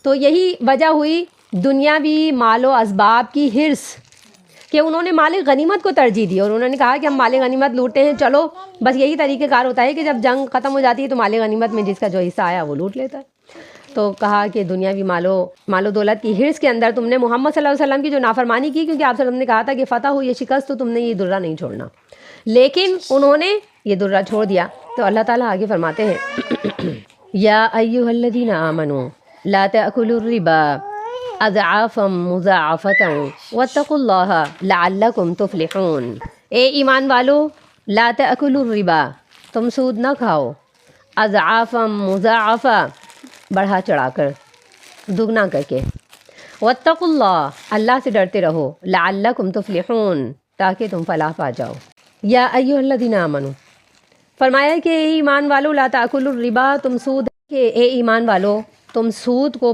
تو یہی وجہ ہوئی دنیاوی مال و اسباب کی حرص کہ انہوں نے مال غنیمت کو ترجیح دی، اور انہوں نے کہا کہ ہم مال غنیمت لوٹتے ہیں، چلو بس یہی طریقہ کار ہوتا ہے کہ جب جنگ ختم ہو جاتی ہے تو مال غنیمت میں جس کا جو حصہ آیا وہ لوٹ لیتا ہے۔ تو کہا کہ دنیاوی مال و دولت کی حرص کے اندر تم نے محمد صلی اللہ علیہ وسلم کی جو نافرمانی کی، کیونکہ آپ صلی اللہ علیہ وسلم نے کہا تھا کہ فتح ہو یا شکست تو تم نے یہ درہ نہیں چھوڑنا، لیکن انہوں نے یہ درہ چھوڑ دیا۔ تو اللہ تعالیٰ آگے فرماتے ہیں یا ایھا الذین آمنوا لا تأکلوا الربا اضعافا مضاعفة واتقوا اللہ لعلکم تفلحون۔ اے ایمان والو، لا تأکلوا الربا، تم سود نہ کھاؤ، اضعافا مضاعفہ، بڑھا چڑھا کر، دگنا کر کے، واتقوا اللہ، اللہ سے ڈرتے رہو، لعلکم تفلحون، تاکہ تم فلاح پا جاؤ۔ یا ایھا الذین آمنوا، فرمایا کہ اے ایمان والو لا تأکلوا الربا، تم سود، کہ اے ایمان والو تم سود کو